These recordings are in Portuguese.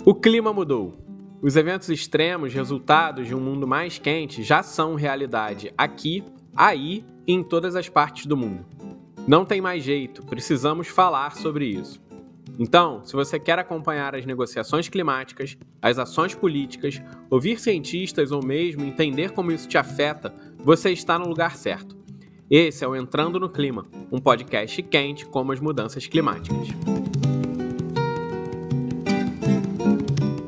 O clima mudou. Os eventos extremos, resultados de um mundo mais quente, já são realidade aqui, aí e em todas as partes do mundo. Não tem mais jeito, precisamos falar sobre isso. Então, se você quer acompanhar as negociações climáticas, as ações políticas, ouvir cientistas ou mesmo entender como isso te afeta, você está no lugar certo. Esse é o Entrando no Clima, um podcast quente como as mudanças climáticas.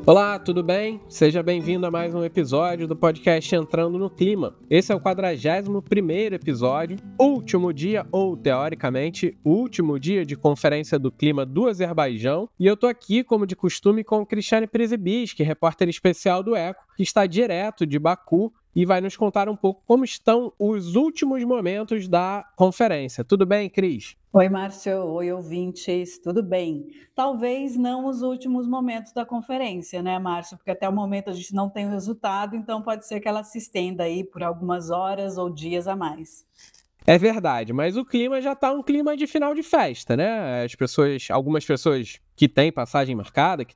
Olá, tudo bem? Seja bem-vindo a mais um episódio do podcast Entrando no Clima. Esse é o 41º episódio, último dia, ou teoricamente, último dia de Conferência do Clima do Azerbaijão. E eu tô aqui, como de costume, com Cristiane Przybylski, repórter especial do Eco, que está direto de Baku e vai nos contar um pouco como estão os últimos momentos da conferência. Tudo bem, Cris? Oi, Márcio. Oi, ouvintes. Tudo bem? Talvez não os últimos momentos da conferência, né, Márcio? Porque até o momento a gente não tem o resultado, então pode ser que ela se estenda aí por algumas horas ou dias a mais. É verdade, mas o clima já está um clima de final de festa, né? Algumas pessoas que têm passagem marcada,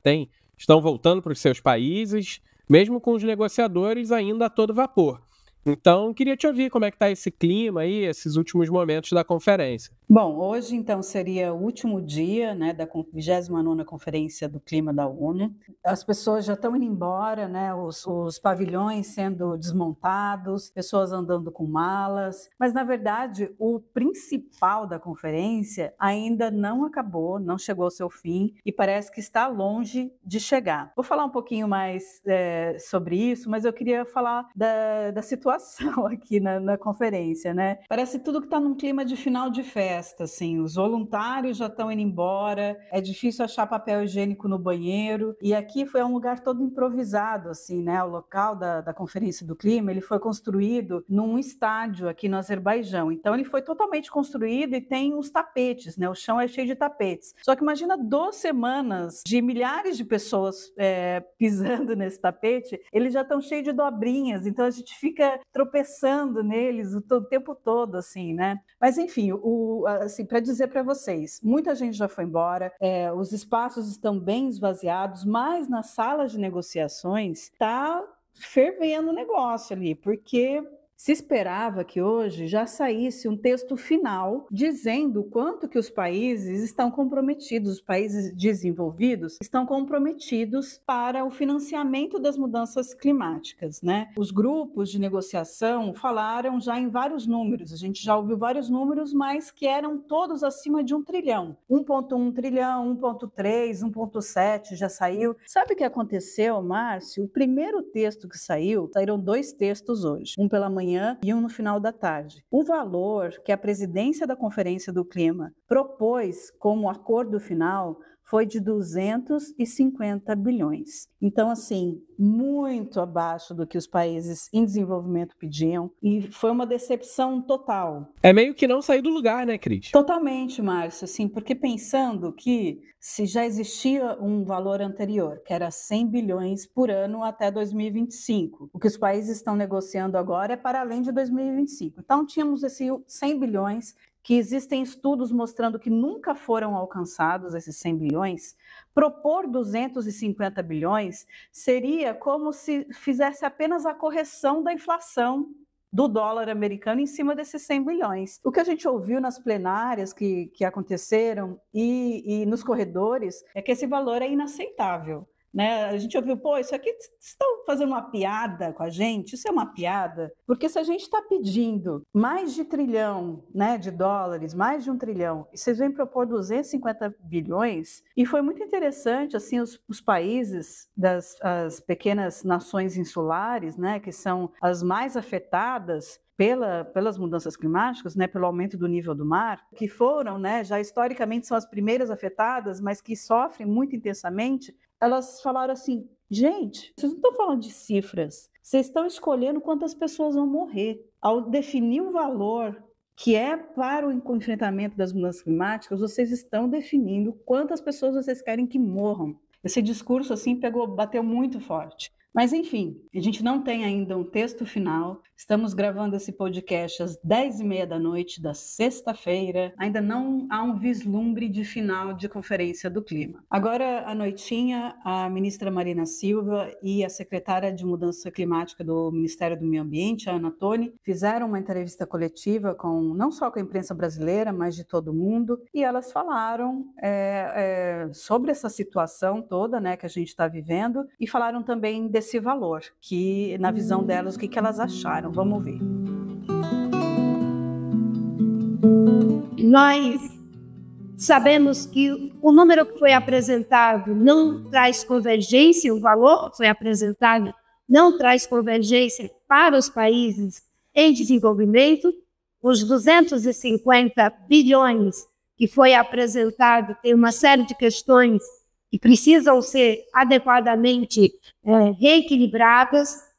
estão voltando para os seus países, mesmo com os negociadores ainda a todo vapor. Então, queria te ouvir como é que está esse clima aí, esses últimos momentos da conferência. Bom, hoje então seria o último dia, né, da 29ª Conferência do Clima da ONU. As pessoas já estão indo embora, né, os pavilhões sendo desmontados, pessoas andando com malas, mas na verdade o principal da conferência ainda não acabou, não chegou ao seu fim e parece que está longe de chegar. Vou falar um pouquinho mais sobre isso, mas eu queria falar da situação aqui na conferência, né? Parece tudo que está num clima de final de festa. Assim, os voluntários já estão indo embora, é difícil achar papel higiênico no banheiro, e aqui foi um lugar todo improvisado, assim, né? O local da Conferência do Clima, ele foi construído num estádio aqui no Azerbaijão, então ele foi totalmente construído e tem os tapetes, né? O chão é cheio de tapetes. Só que imagina 2 semanas de milhares de pessoas pisando nesse tapete, eles já estão cheios de dobrinhas, então a gente fica tropeçando neles o tempo todo, assim, né? Mas enfim, assim, para dizer para vocês, muita gente já foi embora, os espaços estão bem esvaziados, mas nas salas de negociações está fervendo o negócio ali, porque se esperava que hoje já saísse um texto final dizendo o quanto que os países estão comprometidos, os países desenvolvidos estão comprometidos para o financiamento das mudanças climáticas, né? Os grupos de negociação falaram já em vários números, a gente já ouviu vários números, mas que eram todos acima de 1 trilhão. 1,1 trilhão, 1,3, 1,7 já saiu. Sabe o que aconteceu, Márcio? O primeiro texto que saíram 2 textos hoje, um pela manhã e um no final da tarde. O valor que a presidência da Conferência do Clima propôs como acordo final foi de 250 bilhões. Então, assim, muito abaixo do que os países em desenvolvimento pediam, e foi uma decepção total. É meio que não sair do lugar, né, Cris? Totalmente, Márcio, assim, porque pensando que se já existia um valor anterior, que era 100 bilhões por ano até 2025, o que os países estão negociando agora é para além de 2025. Então, tínhamos esses 100 bilhões, que existem estudos mostrando que nunca foram alcançados esses 100 bilhões, propor 250 bilhões seria como se fizesse apenas a correção da inflação do dólar americano em cima desses 100 bilhões. O que a gente ouviu nas plenárias que aconteceram e nos corredores é que esse valor é inaceitável. Né? A gente ouviu, isso aqui estão fazendo uma piada com a gente? Isso é uma piada? Porque se a gente está pedindo mais de 1 trilhão, né, de dólares, mais de 1 trilhão, e vocês vêm propor 250 bilhões, e foi muito interessante, assim, os países as pequenas nações insulares, né, que são as mais afetadas pelas mudanças climáticas, né, pelo aumento do nível do mar, que foram, né, já historicamente são as primeiras afetadas, mas que sofrem muito intensamente, elas falaram assim, gente, vocês não estão falando de cifras, vocês estão escolhendo quantas pessoas vão morrer. Ao definir o valor que é para o enfrentamento das mudanças climáticas, vocês estão definindo quantas pessoas vocês querem que morram. Esse discurso assim bateu muito forte. Mas, enfim, a gente não tem ainda um texto final. Estamos gravando esse podcast às 10h30 da noite da sexta-feira. Ainda não há um vislumbre de final de Conferência do Clima. Agora, à noitinha, a ministra Marina Silva e a secretária de Mudança Climática do Ministério do Meio Ambiente, a Ana Toni, fizeram uma entrevista coletiva não só com a imprensa brasileira, mas de todo mundo, e elas falaram sobre essa situação toda, né, que a gente está vivendo, e falaram também desse valor, que na visão delas, o que elas acharam. Vamos ver. Nós sabemos que o número que foi apresentado não traz convergência, o valor que foi apresentado não traz convergência para os países em desenvolvimento. Os 250 bilhões que foi apresentado tem uma série de questões que precisam ser adequadamente reequilibradas.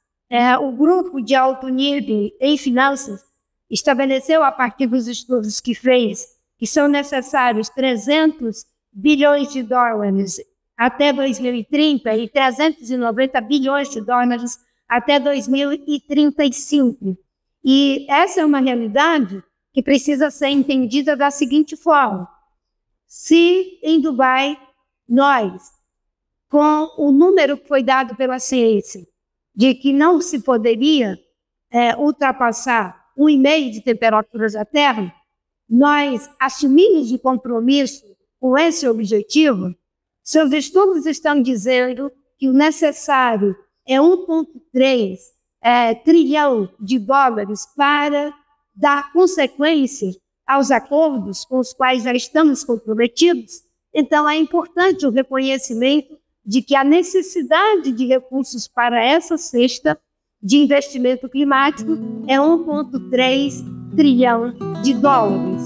O grupo de alto nível em finanças estabeleceu, a partir dos estudos que fez, que são necessários 300 bilhões de dólares até 2030 e 390 bilhões de dólares até 2035. E essa é uma realidade que precisa ser entendida da seguinte forma: se em Dubai nós, com o número que foi dado pela ciência, de que não se poderia ultrapassar 1,5 de temperatura da Terra, nós assumimos de compromisso com esse objetivo. Seus estudos estão dizendo que o necessário é 1,3 trilhão de dólares para dar consequência aos acordos com os quais já estamos comprometidos. Então, é importante o reconhecimento de que a necessidade de recursos para essa cesta de investimento climático é 1,3 trilhão de dólares.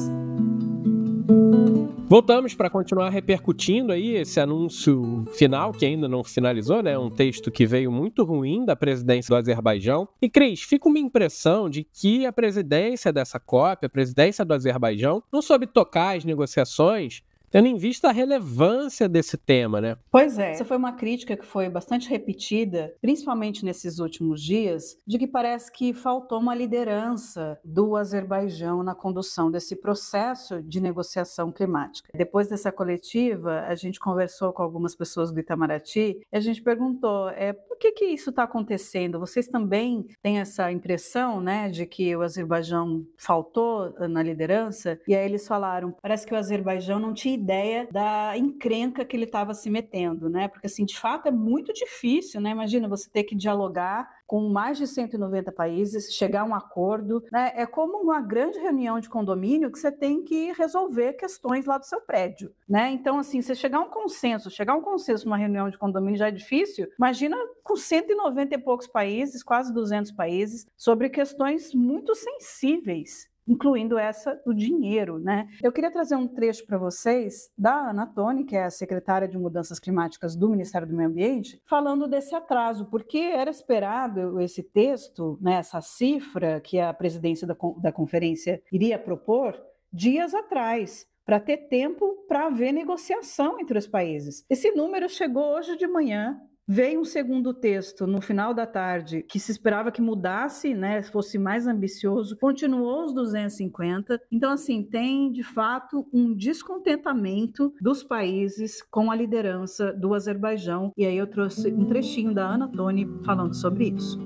Voltamos para continuar repercutindo aí esse anúncio final, que ainda não finalizou, né? Um texto que veio muito ruim da presidência do Azerbaijão. E, Cris, fica uma impressão de que a presidência dessa COP, a presidência do Azerbaijão, não soube tocar as negociações, tendo em vista a relevância desse tema, né? Pois é, essa foi uma crítica que foi bastante repetida, principalmente nesses últimos dias, de que parece que faltou uma liderança do Azerbaijão na condução desse processo de negociação climática. Depois dessa coletiva, a gente conversou com algumas pessoas do Itamaraty e a gente perguntou, por que isso está acontecendo? Vocês também têm essa impressão, né, de que o Azerbaijão faltou na liderança? E aí eles falaram, parece que o Azerbaijão não tinha ideia da encrenca que ele estava se metendo, né? Porque, assim, de fato é muito difícil, né? Imagina você ter que dialogar com mais de 190 países, chegar a um acordo, né? É como uma grande reunião de condomínio que você tem que resolver questões lá do seu prédio, né? Então, assim, você chegar a um consenso numa reunião de condomínio já é difícil, imagina com 190 e poucos países, quase 200 países, sobre questões muito sensíveis, incluindo essa do dinheiro, né? Eu queria trazer um trecho para vocês da Ana Toni, que é a secretária de Mudanças Climáticas do Ministério do Meio Ambiente, falando desse atraso, porque era esperado esse texto, né, essa cifra que a presidência da conferência iria propor dias atrás, para ter tempo para haver negociação entre os países. Esse número chegou hoje de manhã. Veio um segundo texto no final da tarde que se esperava que mudasse, né, fosse mais ambicioso, continuou os 250. Então, assim, tem de fato um descontentamento dos países com a liderança do Azerbaijão. E aí eu trouxe um trechinho da Ana Toni falando sobre isso.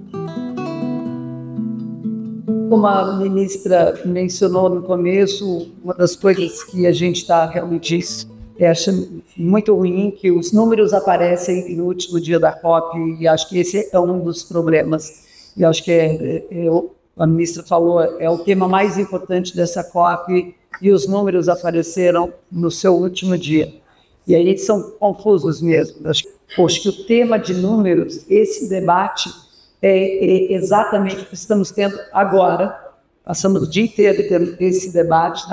Como a ministra mencionou no começo, uma das coisas que a gente está realmente acho muito ruim que os números aparecem no último dia da COP, e acho que esse é um dos problemas. E acho que a ministra falou, é o tema mais importante dessa COP, e os números apareceram no seu último dia. E aí são confusos mesmo. Acho que o tema de números, esse debate, é exatamente o que estamos tendo agora. Passamos o dia inteiro tendo esse debate,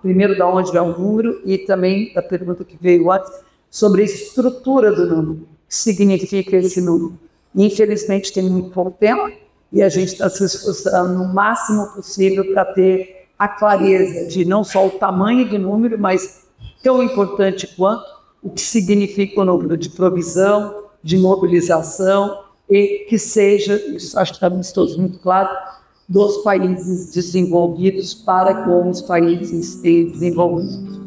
primeiro da onde vem o número e também da pergunta que veio antes sobre a estrutura do número, o que significa esse número. Infelizmente tem muito pouco tempo e a gente está se esforçando no máximo possível para ter a clareza de não só o tamanho do número, mas tão importante quanto o que significa o número de provisão, de mobilização e que seja, isso acho que estamos todos muito claro, dos países desenvolvidos para com os países desenvolvidos.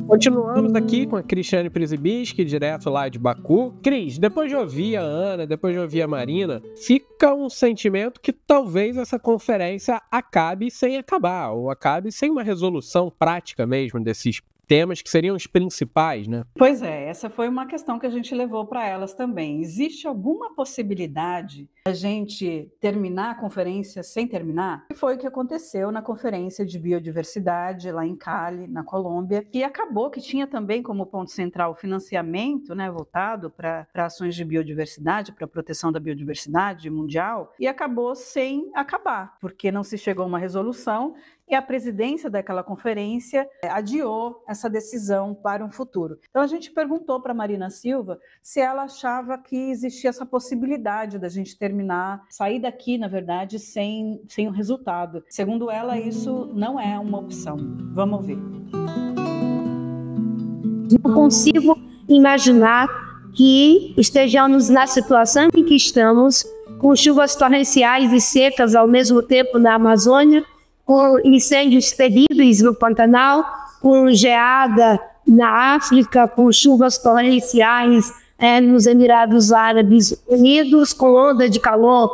Continuamos aqui com a Cristiane Przybyski, direto lá de Baku. Cris, depois de ouvir a Ana, depois de ouvir a Marina, fica um sentimento que talvez essa conferência acabe sem acabar, ou acabe sem uma resolução prática mesmo desses temas que seriam os principais, né? Pois é, essa foi uma questão que a gente levou para elas também. Existe alguma possibilidade da gente terminar a conferência sem terminar? Que foi o que aconteceu na Conferência de Biodiversidade lá em Cali, na Colômbia, que acabou que tinha também como ponto central o financiamento, né, voltado para ações de biodiversidade, para a proteção da biodiversidade mundial, e acabou sem acabar, porque não se chegou a uma resolução. E a presidência daquela conferência adiou essa decisão para um futuro. Então a gente perguntou para a Marina Silva se ela achava que existia essa possibilidade da gente terminar, sair daqui, na verdade, sem um resultado. Segundo ela, isso não é uma opção. Vamos ver. Não consigo imaginar que estejamos na situação em que estamos, com chuvas torrenciais e secas ao mesmo tempo na Amazônia, com incêndios terríveis no Pantanal, com geada na África, com chuvas torrenciais nos Emirados Árabes Unidos, com onda de calor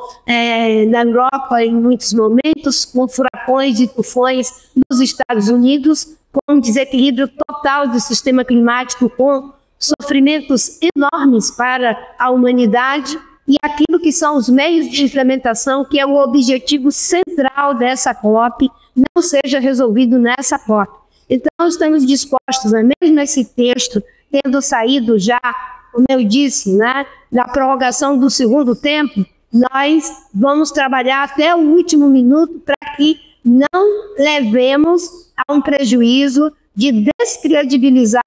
na Europa em muitos momentos, com furacões e tufões nos Estados Unidos, com um desequilíbrio total do sistema climático, com sofrimentos enormes para a humanidade, e aquilo que são os meios de implementação, que é o objetivo central dessa COP, não seja resolvido nessa COP. Então, estamos dispostos, mesmo nesse texto, tendo saído já, como eu disse, da prorrogação do segundo tempo, nós vamos trabalhar até o último minuto para que não levemos a um prejuízo de descredibilizar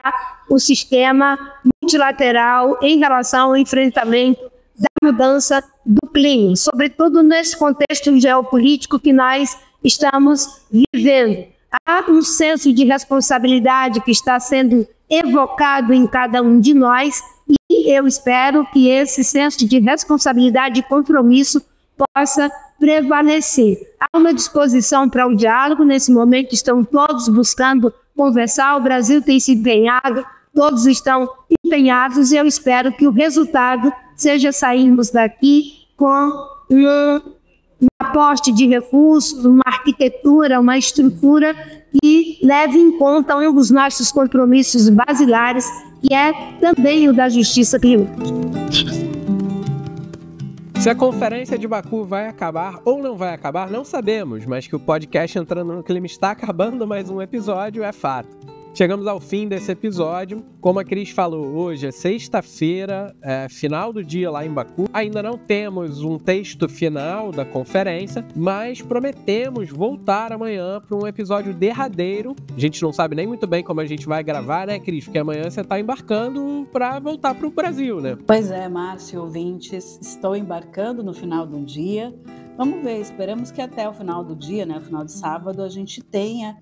o sistema multilateral em relação ao enfrentamento da mudança do clima, sobretudo nesse contexto geopolítico que nós estamos vivendo. Há um senso de responsabilidade que está sendo evocado em cada um de nós e eu espero que esse senso de responsabilidade e compromisso possa prevalecer. Há uma disposição para o diálogo, nesse momento estão todos buscando conversar, o Brasil tem se empenhado, todos estão empenhados e eu espero que o resultado seja sairmos daqui com um aporte de recursos, uma arquitetura, uma estrutura que leve em conta um dos nossos compromissos basilares, que é também o da justiça climática. Se a conferência de Baku vai acabar ou não vai acabar, não sabemos, mas que o podcast Entrando no Clima está acabando mais um episódio é fato. Chegamos ao fim desse episódio. Como a Cris falou, hoje é sexta-feira, final do dia lá em Baku. Ainda não temos um texto final da conferência, mas prometemos voltar amanhã para um episódio derradeiro. A gente não sabe nem muito bem como a gente vai gravar, né, Cris? Porque amanhã você está embarcando para voltar para o Brasil, né? Pois é, Márcio, ouvintes, estou embarcando no final do dia. Vamos ver, esperamos que até o final do dia, né, o final de sábado, a gente tenha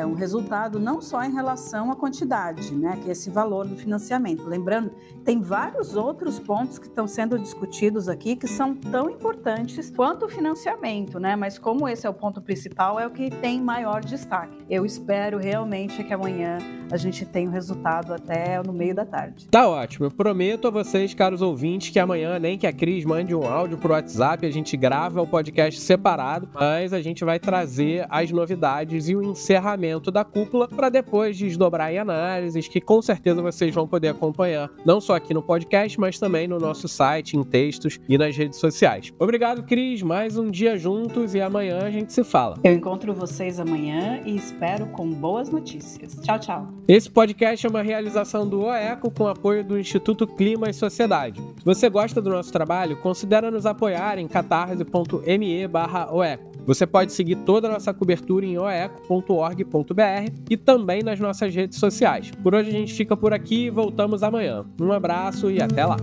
um resultado não só em relação à quantidade, né, que é esse valor do financiamento. Lembrando, tem vários outros pontos que estão sendo discutidos aqui que são tão importantes quanto o financiamento, né, mas como esse é o ponto principal, é o que tem maior destaque. Eu espero realmente que amanhã a gente tenha o resultado até no meio da tarde. Tá ótimo, eu prometo a vocês, caros ouvintes, que amanhã, nem que a Cris mande um áudio pro WhatsApp, a gente grava o podcast separado, mas a gente vai trazer as novidades e o encerramento da cúpula para depois desdobrar em análises que com certeza vocês vão poder acompanhar, não só aqui no podcast, mas também no nosso site, em textos e nas redes sociais. Obrigado, Cris, mais um dia juntos e amanhã a gente se fala. Eu encontro vocês amanhã e espero com boas notícias. Tchau, tchau. Esse podcast é uma realização do OECO com apoio do Instituto Clima e Sociedade. Se você gosta do nosso trabalho, considere nos apoiar em catarse.me/OECO. Você pode seguir toda a nossa cobertura em oeco.org.br e também nas nossas redes sociais. Por hoje a gente fica por aqui e voltamos amanhã. Um abraço e até lá!